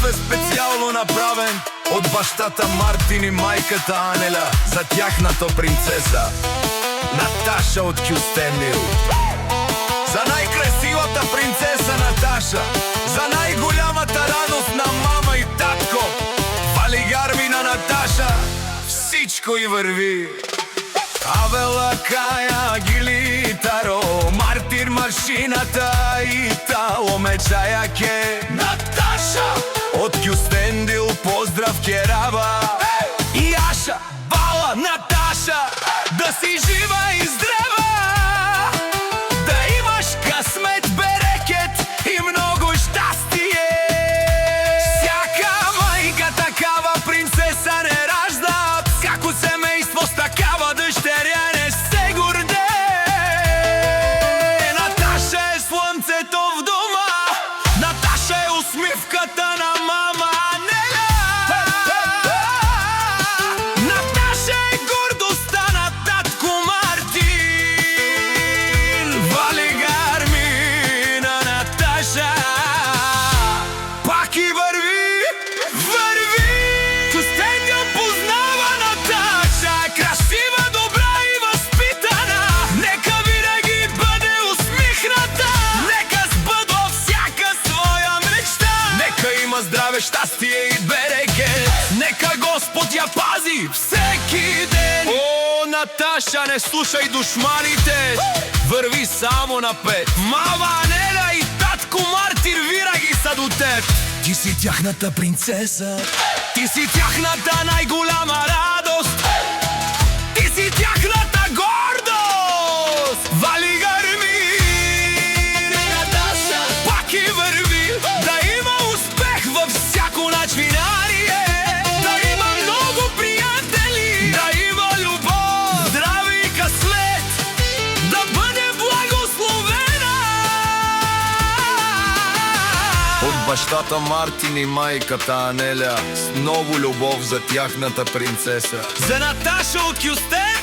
е специално направен от бащата Мартин и майката Анеля за тяхната принцеса Наташа от Кюстендил. За най-красивата принцеса Наташа, за най-голямата радост на мама и татко, Валигарми на Наташа, всичко и върви. Авела, Кая, Гилитаро, Мартир, машината и Тало, мечая ке Наташа от Кюстендил, поздрав Керава и Аша, Бала, Наташа, да си жива и здрава, да имаш късмет, берекет и много щастие. Всяка майка такава принцеса не ражда, всяко семейство с такава дъщеря не се гордее. Наташа е слънцето в дома, Наташа е усмивката на мама Анеля, Наташа е гордостта на татко Мартин. Валигарми на Наташа, пак и върви, върви. Кюстендил познава Наташа, красива, добра и възпитана. Нека винаги бъде усмихната, нека сбъдва всяка своя мечта. Нека има здраве, щастие и берекет, нека Господ я пази всеки ден. О, Наташа, не слушай душманите, върви само напред. Мама Анеля и татко Мартир винаги са до теб. Ти си тяхната принцеса, ти си тяхната най-голяма радост, ти си тяхната гордост. Валигарми на Наташа, пак и върви, да има успех във всяко начинание, да има много приятели, да има любов, здраве и късмет, да бъде благословена. От бащата Мартин и майката Анеля, с много любов за тяхната принцеса. За Наташа от Кюстендил.